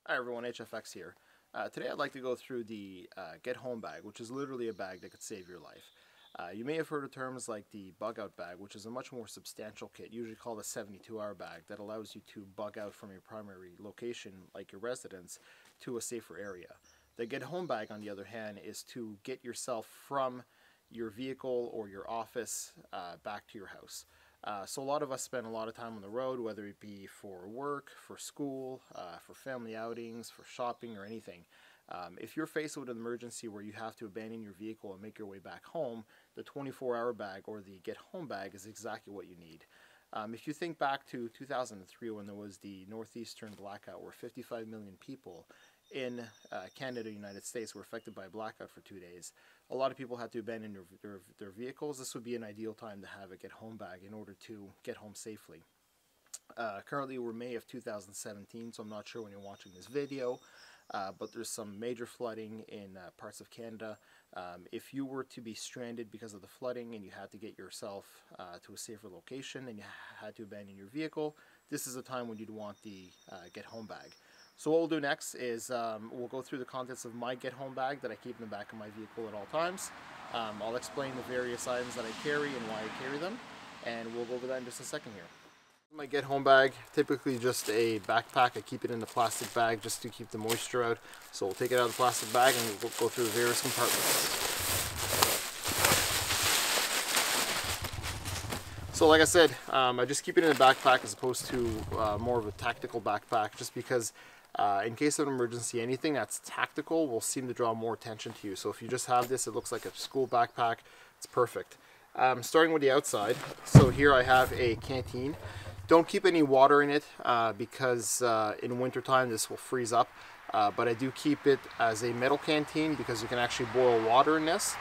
Hi everyone, HFX here. Today I'd like to go through the Get Home bag, which is literally a bag that could save your life. You may have heard of terms like the bug out bag, which is a much more substantial kit, usually called a 72-hour bag, that allows you to bug out from your primary location, like your residence, to a safer area. The Get Home bag, on the other hand, is to get yourself from your vehicle or your office back to your house. So a lot of us spend a lot of time on the road, whether it be for work, for school, for family outings, for shopping, or anything. If you're faced with an emergency where you have to abandon your vehicle and make your way back home, the 24-hour bag or the Get Home bag is exactly what you need. If you think back to 2003 when there was the northeastern blackout where 55 million people in Canada and United States were affected by a blackout for 2 days, a lot of people had to abandon their vehicles. This would be an ideal time to have a Get Home bag in order to get home safely. Currently we're May of 2017, so I'm not sure when you're watching this video, but there's some major flooding in parts of Canada. If you were to be stranded because of the flooding and you had to get yourself to a safer location and you had to abandon your vehicle, this is the time when you'd want the Get Home bag. So what we'll do next is we'll go through the contents of my Get Home bag that I keep in the back of my vehicle at all times. I'll explain the various items that I carry and why I carry them, and we'll go over that in just a second here. My Get Home bag, typically just a backpack. I keep it in a plastic bag just to keep the moisture out. So we'll take it out of the plastic bag and we'll go through the various compartments. So like I said, I just keep it in a backpack as opposed to more of a tactical backpack, just because in case of an emergency, anything that's tactical will seem to draw more attention to you. So if you just have this, it looks like a school backpack, it's perfect. Starting with the outside, so here I have a canteen. Don't keep any water in it because in wintertime this will freeze up, but I do keep it as a metal canteen because you can actually boil water in this.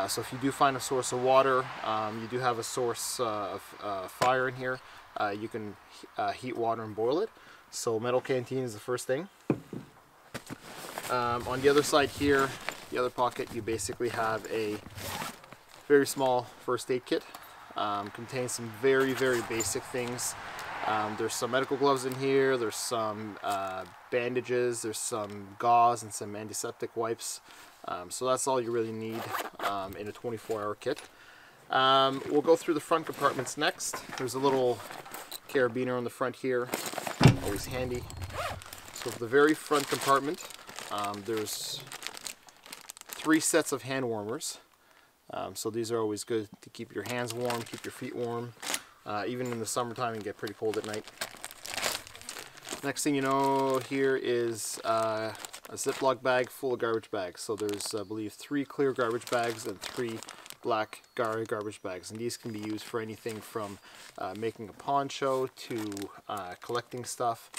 So if you do find a source of water, you do have a source of fire in here, you can heat water and boil it. So metal canteen is the first thing. On the other side here, the other pocket, you basically have a very small first aid kit. Contains some very basic things. There's some medical gloves in here, there's some bandages, there's some gauze and some antiseptic wipes. So that's all you really need in a 24-hour kit. We'll go through the front compartments next. There's a little carabiner on the front here, always handy. So for the very front compartment, there's 3 sets of hand warmers. So these are always good to keep your hands warm, keep your feet warm. Even in the summertime, you can get pretty cold at night. Next thing you know, here is a Ziploc bag full of garbage bags. So there's, I believe, 3 clear garbage bags and 3 black garbage bags. And these can be used for anything from making a poncho to collecting stuff.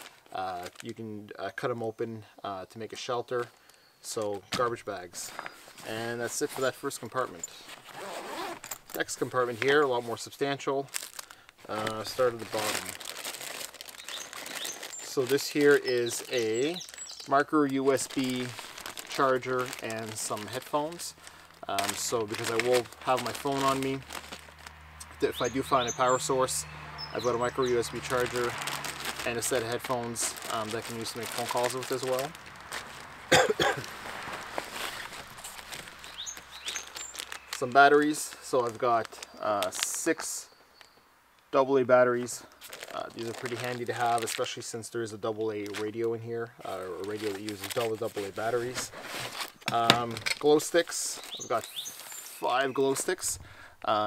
You can cut them open to make a shelter. So garbage bags. And that's it for that first compartment. Next compartment here, a lot more substantial. Start at the bottom. So this here is a micro USB charger and some headphones. So because I will have my phone on me, if I do find a power source, I've got a micro USB charger and a set of headphones that I can use to make phone calls with as well. Some batteries. So I've got 6 AA batteries. These are pretty handy to have, especially since there is a AA radio in here, or a radio that uses AA batteries. Glow sticks. I've got 5 glow sticks.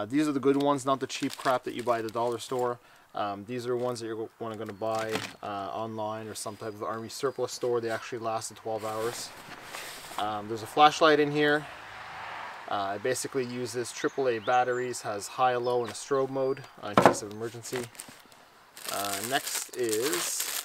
These are the good ones, not the cheap crap that you buy at the dollar store. These are ones that you're going to buy online or some type of army surplus store. They actually last 12 hours. There's a flashlight in here. I basically use this AAA batteries, has high, low, and a strobe mode in case of emergency. Next is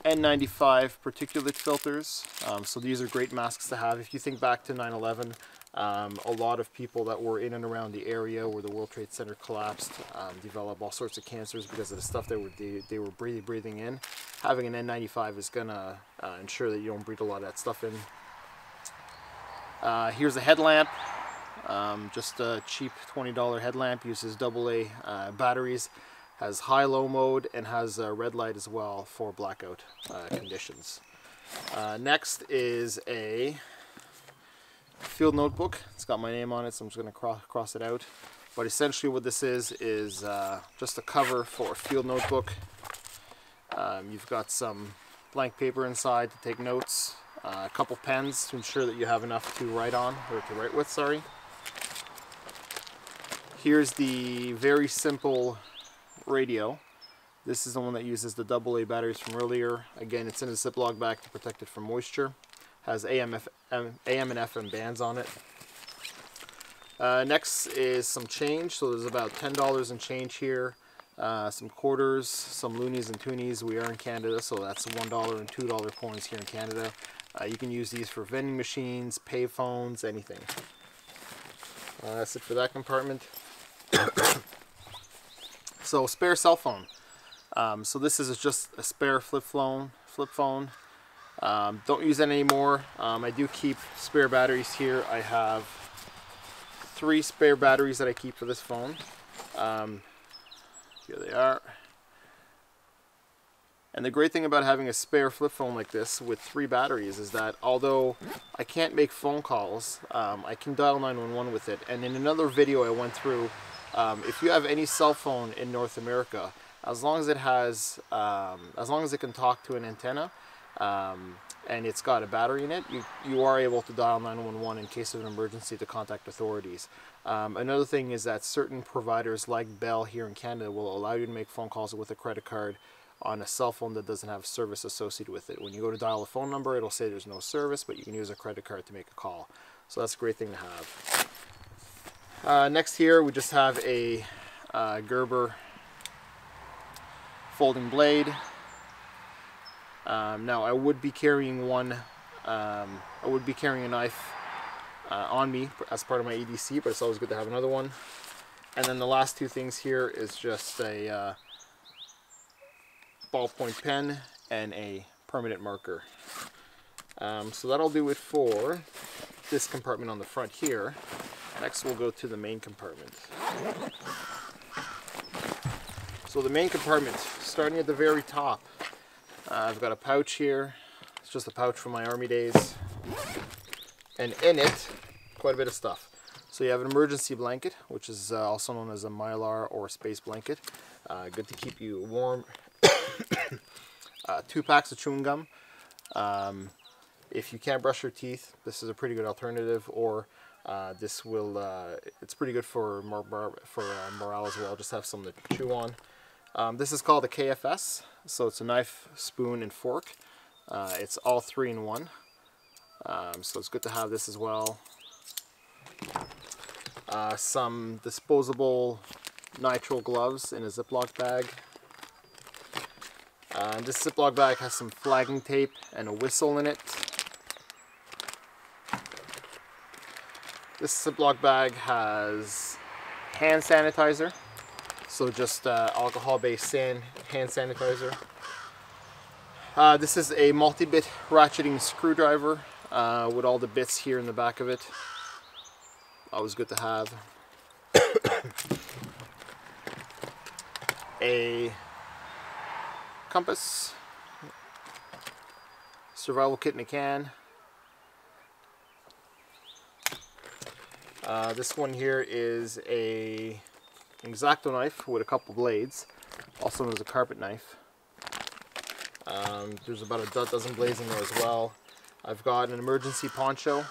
N95 Particulate Filters. So these are great masks to have. If you think back to 9/11, a lot of people that were in and around the area where the World Trade Center collapsed developed all sorts of cancers because of the stuff they were breathing in. Having an N95 is going to ensure that you don't breathe a lot of that stuff in. Here's a headlamp, just a cheap $20 headlamp, uses AA batteries. Has high-low mode and has a red light as well for blackout conditions. Next is a field notebook. It's got my name on it, so I'm just going to cross it out. But essentially what this is just a cover for a field notebook. You've got some blank paper inside to take notes, a couple pens to ensure that you have enough to write on, or to write with, sorry. Here's the very simple radio. This is the one that uses the AA batteries from earlier. Again, it's in a Ziploc bag to protect it from moisture. Has AM and FM bands on it. Next is some change. So there's about $10 in change here. Some quarters, some loonies and toonies. We are in Canada, so that's $1 and $2 coins here in Canada. You can use these for vending machines, pay phones, anything. That's it for that compartment. So spare cell phone. So this is just a spare flip phone. Don't use it anymore. I do keep spare batteries here. I have 3 spare batteries that I keep for this phone. Here they are. And the great thing about having a spare flip phone like this with 3 batteries is that although I can't make phone calls, I can dial 911 with it. And in another video I went through, if you have any cell phone in North America, as long as it has, as long as it can talk to an antenna, and it's got a battery in it, you are able to dial 911 in case of an emergency to contact authorities. Another thing is that certain providers like Bell here in Canada will allow you to make phone calls with a credit card on a cell phone that doesn't have service associated with it. When you go to dial a phone number, it'll say there's no service, but you can use a credit card to make a call. So that's a great thing to have. Next here we just have a Gerber folding blade. Now I would be carrying a knife on me as part of my EDC, but it's always good to have another one. And then the last 2 things here is just a ballpoint pen and a permanent marker. So that'll do it for this compartment on the front here. Next we'll go to the main compartment. So the main compartment, starting at the very top, I've got a pouch here. It's just a pouch from my army days. And in it, quite a bit of stuff. So you have an emergency blanket, which is also known as a Mylar or space blanket. Good to keep you warm. 2 packs of chewing gum. If you can't brush your teeth, this is a pretty good alternative, or this will, it's pretty good for morale as well. Just have something to chew on. This is called a KFS, so it's a knife, spoon, and fork. It's all 3 in 1, so it's good to have this as well. Some disposable nitrile gloves in a Ziploc bag. This Ziploc bag has some flagging tape and a whistle in it. This Ziploc bag has hand sanitizer. So just alcohol-based hand sanitizer. This is a multi-bit ratcheting screwdriver with all the bits here in the back of it. Always good to have. A compass. Survival kit in a can. This one here is a X-Acto knife with a couple blades, also known as a carpet knife. There's about a dozen blades in there as well. I've got an emergency poncho.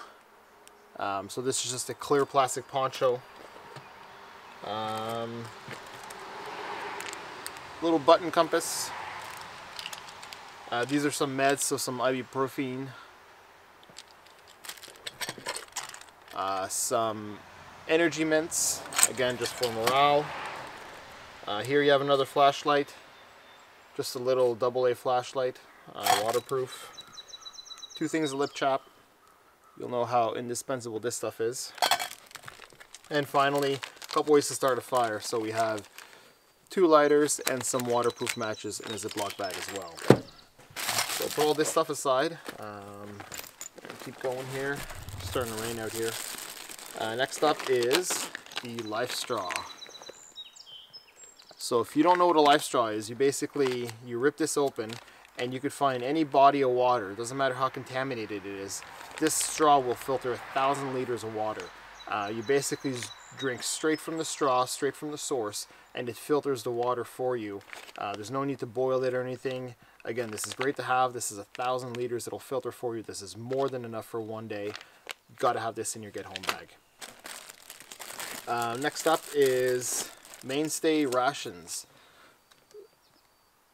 So this is just a clear plastic poncho. Little button compass. These are some meds, so some ibuprofen. Some energy mints, again just for morale. Here you have another flashlight, just a little AA flashlight, waterproof. 2 things of lip chap. You'll know how indispensable this stuff is. And finally, a couple ways to start a fire. So we have 2 lighters and some waterproof matches in a Ziploc bag as well. So put all this stuff aside. Keep going here. It's starting to rain out here. Next up is the Lifestraw. So if you don't know what a Lifestraw is, you rip this open and you could find any body of water. It doesn't matter how contaminated it is. This straw will filter 1,000 liters of water. You basically drink straight from the straw, straight from the source, and it filters the water for you. There's no need to boil it or anything. Again, this is great to have. This is 1,000 liters. It'll filter for you. This is more than enough for one day. You've got to have this in your get-home bag. Next up is Mainstay Rations.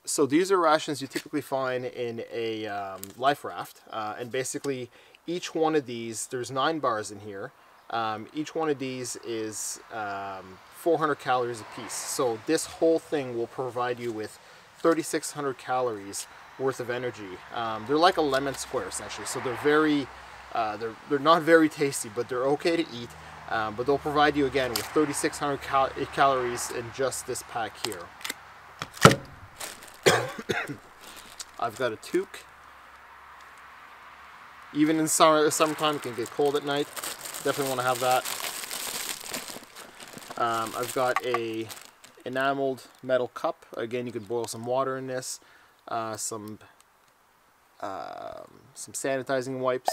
So these are rations you typically find in a life raft, and basically each one of these, there's 9 bars in here. Each one of these is 400 calories a piece. So this whole thing will provide you with 3,600 calories worth of energy. They're like a lemon square essentially. So they're very, they're not very tasty, but they're okay to eat. But they'll provide you again with 3,600 calories in just this pack here. I've got a toque. Even in summertime, it can get cold at night. Definitely want to have that. I've got a Enameled Metal Cup. Again, you could boil some water in this. Some sanitizing wipes.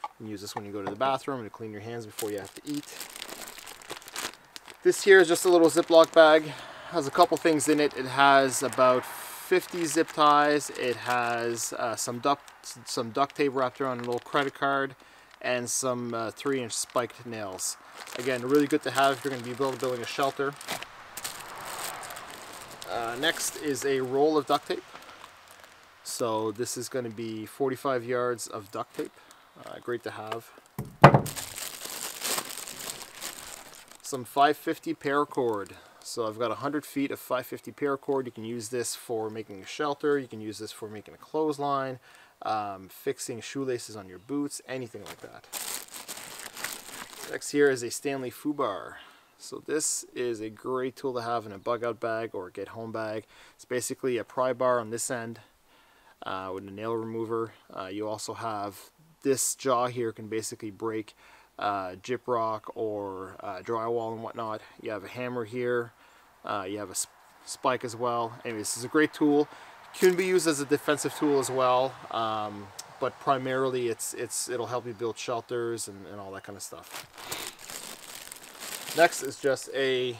You can use this when you go to the bathroom to clean your hands before you have to eat. This here is just a little Ziploc bag. It has a couple things in it. It has about 50 zip ties. It has some duct tape wrapped around a little credit card, and some 3-inch spiked nails. Again, really good to have if you're going to be building a shelter. Next is a roll of duct tape. So this is going to be 45 yards of duct tape. Great to have. Some 550 paracord. So I've got 100 feet of 550 paracord. You can use this for making a shelter. You can use this for making a clothesline, fixing shoelaces on your boots, anything like that. Next here is a Stanley Foo Bar. So this is a great tool to have in a bug out bag or a get home bag. It's basically a pry bar on this end with a nail remover. You also have this jaw here can basically break gyprock or drywall and whatnot. You have a hammer here. You have a spike as well. Anyway, this is a great tool. Can be used as a defensive tool as well, but primarily it'll help you build shelters and all that kind of stuff. Next is just a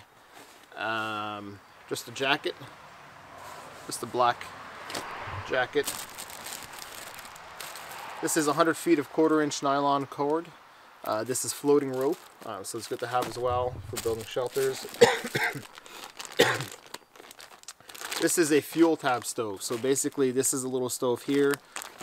jacket, just a black jacket. This is 100 feet of 1/4-inch nylon cord. This is floating rope, so it's good to have as well for building shelters. This is a fuel tab stove. So basically this is a little stove here.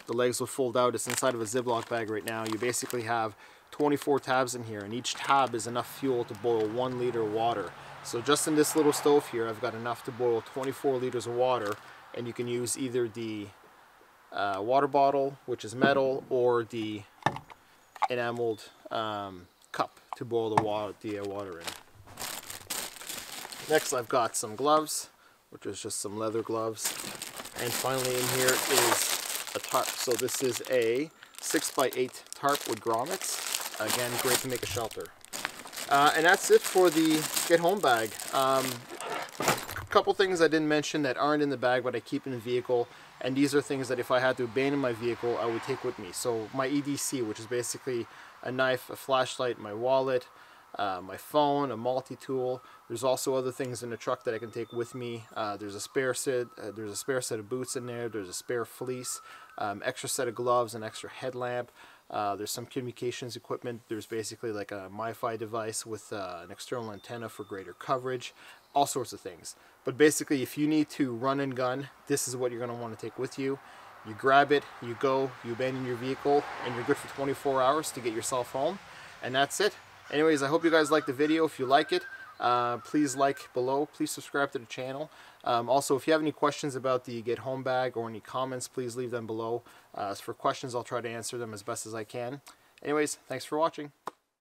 The legs will fold out. It's inside of a Ziploc bag right now. You basically have 24 tabs in here, and each tab is enough fuel to boil 1 liter of water. So just in this little stove here, I've got enough to boil 24 liters of water, and you can use either the water bottle, which is metal, or the enameled cup to boil the water in. Next, I've got some gloves, which is just some leather gloves. And finally in here is a tarp. So this is a 6x8 tarp with grommets. Again, great to make a shelter. And that's it for the get home bag. A couple things I didn't mention that aren't in the bag but I keep in the vehicle, and these are things that if I had to abandon my vehicle I would take with me. So my EDC, which is basically a knife, a flashlight, my wallet, my phone, a multi-tool. There's also other things in the truck that I can take with me. There's a spare set of boots in there. There's a spare fleece, extra set of gloves, an extra headlamp. There's some communications equipment. There's basically like a MiFi device with an external antenna for greater coverage. All sorts of things. But basically, if you need to run and gun, this is what you're going to want to take with you. You grab it, you go, you abandon your vehicle, and you're good for 24 hours to get yourself home. And that's it. Anyways, I hope you guys liked the video. If you like it, please like below. Please subscribe to the channel. Also, if you have any questions about the get home bag or any comments, please leave them below. As for questions, I'll try to answer them as best as I can. Anyways, thanks for watching.